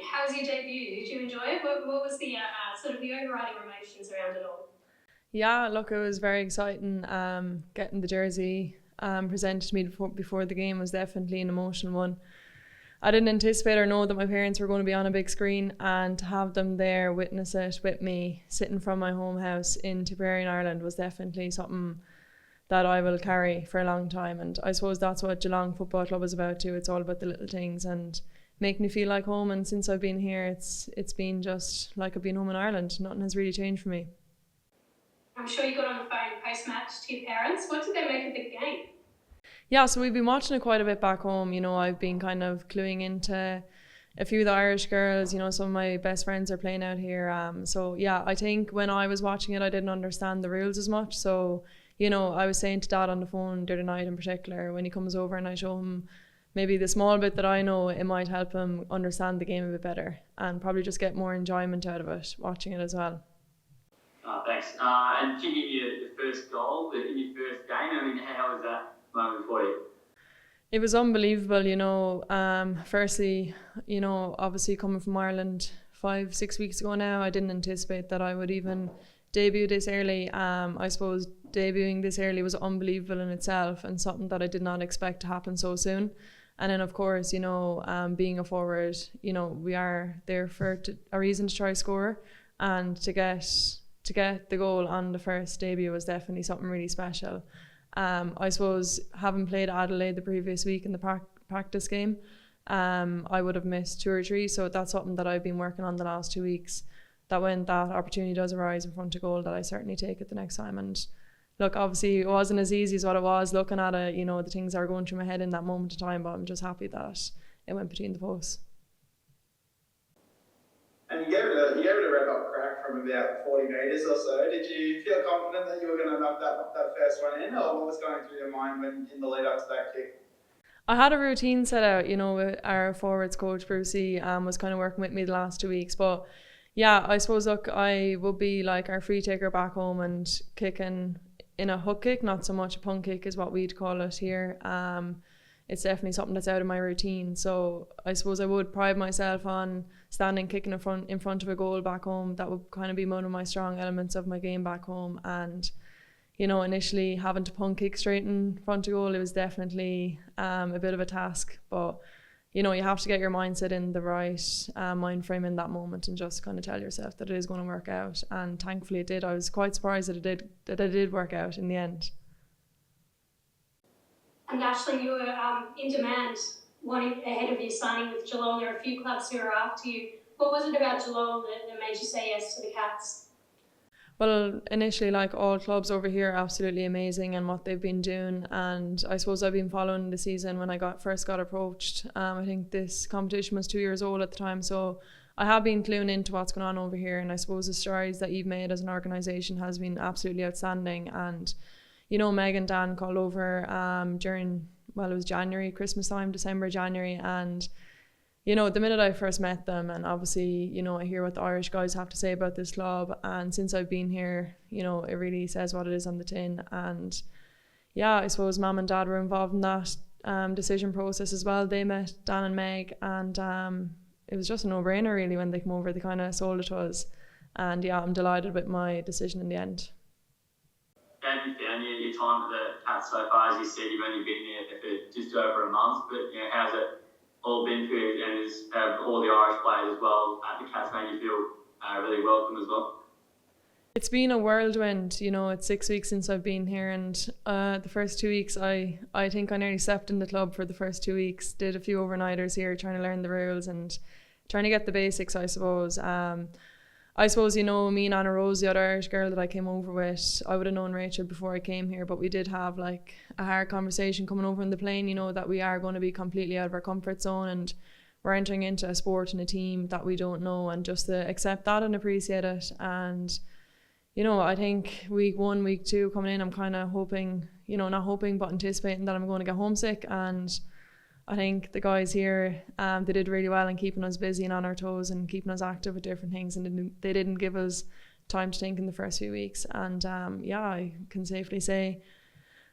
how was your debut? Did you enjoy it? What was the sort of the overriding emotions around it all? Yeah, look, it was very exciting. Getting the jersey presented to me before the game was definitely an emotional one. I didn't anticipate or know that my parents were going to be on a big screen, and to have them there, witness it with me, sitting from my home house in Tipperary in Ireland, was definitely something that I will carry for a long time. And I suppose that's what Geelong Football Club is about too. It's all about the little things and making me feel like home. And since I've been here, it's been just like I've been home in Ireland. Nothing has really changed for me. I'm sure you got on the phone post-match to your parents. What did they make of the game? Yeah, so we've been watching it quite a bit back home. I've been kind of cluing into a few of the Irish girls. Some of my best friends are playing out here. So yeah, I think when I was watching it, I didn't understand the rules as much. So, I was saying to Dad on the phone the other night in particular, when he comes over and I show him maybe the small bit that I know, it might help him understand the game a bit better and probably just get more enjoyment out of it, watching it as well. Thanks. And kicking your first goal in your first game, how was that moment for you? It was unbelievable, firstly, obviously coming from Ireland 5-6 weeks ago now, I didn't anticipate that I would even debut this early. I suppose debuting this early was unbelievable in itself and something that I did not expect to happen so soon. And then, of course, being a forward, we are there for a reason to try score, and to get the goal on the first debut was definitely something really special. I suppose having played Adelaide the previous week in the practice game, I would have missed 2 or 3. So that's something that I've been working on the last 2 weeks, that when that opportunity does arise in front of goal, that I certainly take it the next time. And look, obviously it wasn't as easy as what it was looking at it, the things that are going through my head in that moment of time, but I'm just happy that it went between the posts. And you gave it a red hot crack from about 40 metres or so. Did you feel confident that you were going to knock that first one in, or what was going through your mind when in the lead up to that kick? I had a routine set out, with our forwards coach Brucey, was kind of working with me the last 2 weeks. But yeah, I suppose, look, I would be like our free taker back home and kicking in a hook kick, not so much a punt kick is what we'd call it here. It's definitely something that's out of my routine. So I suppose I would pride myself on standing kicking in front of a goal back home. That would kind of be one of my strong elements of my game back home. And initially having to punt kick straight in front of goal, it was definitely a bit of a task. But you have to get your mindset in the right mind frame in that moment and just kind of tell yourself that it is going to work out. And thankfully it did. I was quite surprised that it did work out in the end. And Aishling, you were in demand wanting ahead of your signing with Geelong. There are a few clubs who are after you. What was it about Geelong that made you say yes to the Cats? Well, initially, like all clubs over here, absolutely amazing and what they've been doing. And I suppose I've been following the season when I first got approached. I think this competition was 2 years old at the time, so I have been cluing into what's going on over here. And I suppose the strides that you've made as an organisation has been absolutely outstanding. And Meg and Dan called over during, it was January, Christmas time, December, January. And, the minute I first met them, and obviously, I hear what the Irish guys have to say about this club. And since I've been here, it really says what it is on the tin. And yeah, I suppose Mum and Dad were involved in that decision process as well. They met Dan and Meg, and it was just a no-brainer really when they came over. They kind of sold it to us. And yeah, I'm delighted with my decision in the end. And you found your time at the Cats so far? As you said, you've only been there for just over a month, but how's it all been for you? And have all the Irish players as well at the Cats made you feel really welcome as well? It's been a whirlwind. It's 6 weeks since I've been here, and the first 2 weeks I think I nearly slept in the club for the first 2 weeks. Did a few overnighters here trying to learn the rules and trying to get the basics, I suppose. I suppose, me and Anna Rose, the other Irish girl that I came over with, I would have known Rachel before I came here, but we did have like a hard conversation coming over in the plane, that we are going to be completely out of our comfort zone and we're entering into a sport and a team that we don't know, and just to accept that and appreciate it. And, I think week 1, week 2 coming in, I'm kind of hoping, not hoping, but anticipating that I'm going to get homesick. And I think the guys here, they did really well in keeping us busy and on our toes and keeping us active with different things, and they didn't give us time to think in the first few weeks. And yeah, I can safely say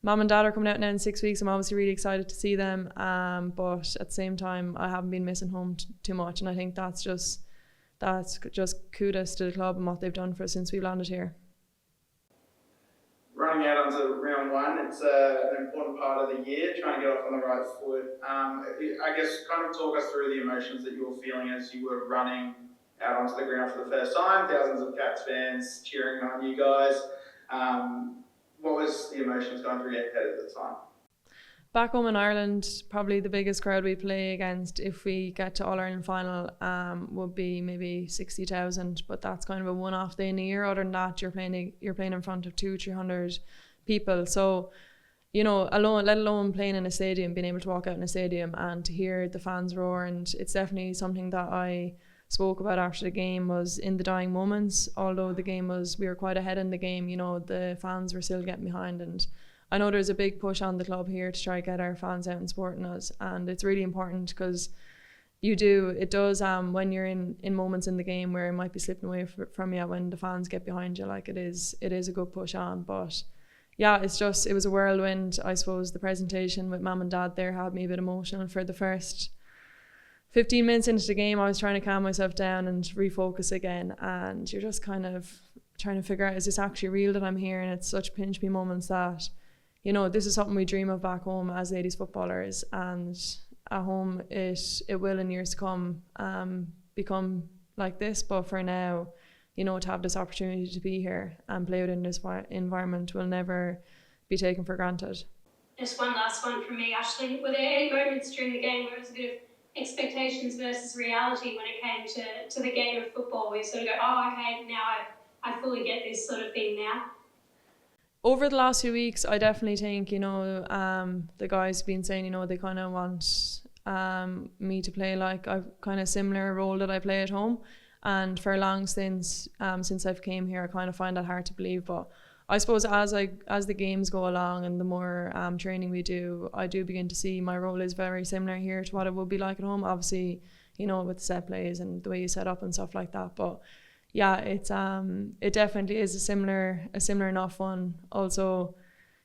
Mum and Dad are coming out now in 6 weeks. I'm obviously really excited to see them, but at the same time, I haven't been missing home too much, and I think that's just kudos to the club and what they've done for us since we landed here. Running out onto round one, it's an important part of the year, trying to get off on the right foot. I guess kind of talk us through the emotions that you were feeling as you were running out onto the ground for the first time, thousands of Cats fans cheering on you guys. What was the emotions going through your head at the time? Back home in Ireland, probably the biggest crowd we play against if we get to All-Ireland final would be maybe 60,000, but that's kind of a one-off day in a year. Other than that, you're playing in front of 200-300 people. So, you know, let alone playing in a stadium, being able to walk out in a stadium and to hear the fans roar, and it's definitely something that I spoke about after the game was in the dying moments. Although we were quite ahead in the game, you know, the fans were still getting behind, and I know there's a big push on the club here to try to get our fans out and supporting us, and it's really important because it does when you're in moments in the game where it might be slipping away from you, when the fans get behind you, like it is a good push on. But yeah, it was a whirlwind. I suppose the presentation with Mum and Dad there had me a bit emotional for the first 15 minutes into the game. I was trying to calm myself down and refocus again, and you're just kind of trying to figure out, is this actually real that I'm here? And it's such pinch me moments that, you know, this is something we dream of back home as ladies footballers, and at home it will in years to come become like this. But for now, you know, to have this opportunity to be here and play within this environment will never be taken for granted. Just one last one from me, Aishling. Were there any moments during the game where it was a bit of expectations versus reality when it came to the game of football, where you sort of go, oh, okay, now I fully get this sort of thing now? Over the last few weeks, I definitely think, you know, the guys have been saying, you know, they kind of want me to play like a kind of similar role that I play at home. And for long since I've came here, I kind of find that hard to believe. But I suppose as the games go along and the more training we do, I do begin to see my role is very similar here to what it would be like at home. Obviously, you know, with the set plays and the way you set up and stuff like that. But yeah, it definitely is a similar enough one. Also,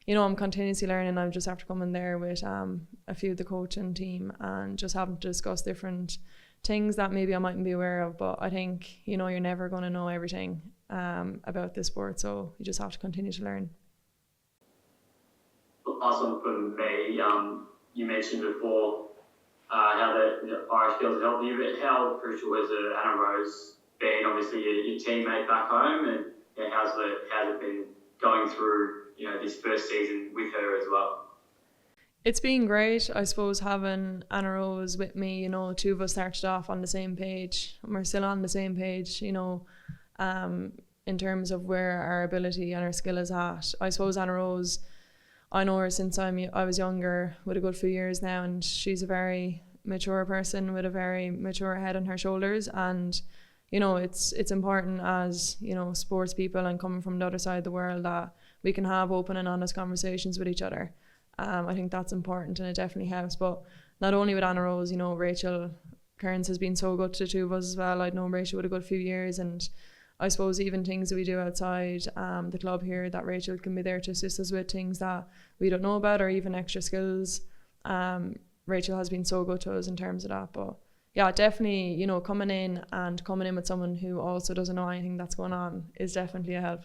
you know, I'm continuously learning. I'm just after coming there with a few of the coaching team and just having to discuss different things that maybe I mightn't be aware of. But I think, you know, you're never going to know everything about this sport, so you just have to continue to learn. Last one from me. You mentioned before how the Irish girls helped you, but how crucial was Anna Rose being obviously your teammate back home, and how's it been going through, you know, this first season with her as well? It's been great, I suppose, having Anna Rose with me. You know, two of us started off on the same page, and we're still on the same page, you know, in terms of where our ability and our skill is at. I suppose Anna Rose, I know her since I was younger, with a good few years now, and she's a very mature person with a very mature head on her shoulders. And you know, it's important as, you know, sports people and coming from the other side of the world that we can have open and honest conversations with each other. I think that's important, and it definitely helps. But not only with Anna Rose, you know, Rachel Kearns has been so good to the two of us as well. I'd known Rachel with a good few years, and I suppose even things that we do outside the club here that Rachel can be there to assist us with, things that we don't know about or even extra skills. Rachel has been so good to us in terms of that. But yeah, definitely, you know, coming in with someone who also doesn't know anything that's going on is definitely a help.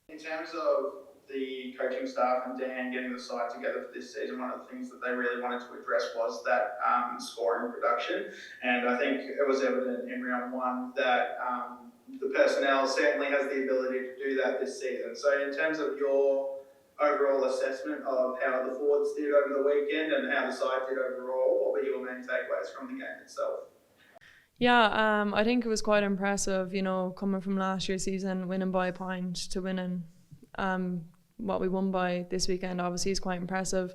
In terms of the coaching staff and Dan getting the side together for this season, one of the things that they really wanted to address was that scoring production. And I think it was evident in round one that the personnel certainly has the ability to do that this season. So in terms of your overall assessment of how the forwards did over the weekend and how the side did overall, what were your main takeaways from the game itself? Yeah, I think it was quite impressive, you know, coming from last year's season, winning by a point to winning what we won by this weekend obviously is quite impressive.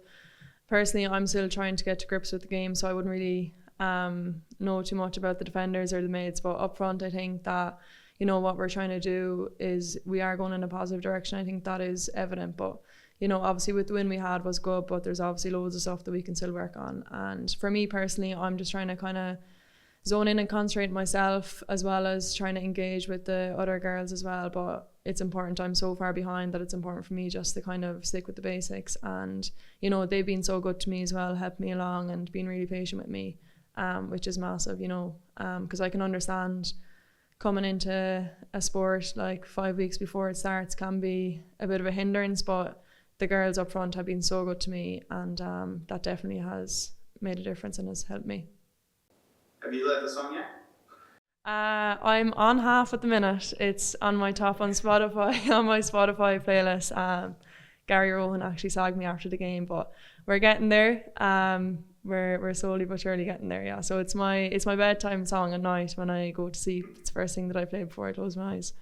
Personally, I'm still trying to get to grips with the game, so I wouldn't really know too much about the defenders or the maids. But up front, I think that, you know, what we're trying to do is we are going in a positive direction. I think that is evident. But, you know, obviously with the win we had was good, but there's obviously loads of stuff that we can still work on. And for me personally, I'm just trying to kind of zone in and concentrate on myself, as well as trying to engage with the other girls as well. But it's important, I'm so far behind that it's important for me just to kind of stick with the basics. And you know, they've been so good to me as well, helped me along and been really patient with me, which is massive, you know, because I can understand coming into a sport like 5 weeks before it starts can be a bit of a hindrance, but the girls up front have been so good to me, and that definitely has made a difference and has helped me. Have you learned the song yet? I'm on half at the minute. It's on my top on Spotify, on my Spotify playlist. Gary Rowan actually sagged me after the game, but we're getting there. We're slowly but surely getting there, yeah. So it's my bedtime song at night when I go to sleep. It's the first thing that I play before I close my eyes.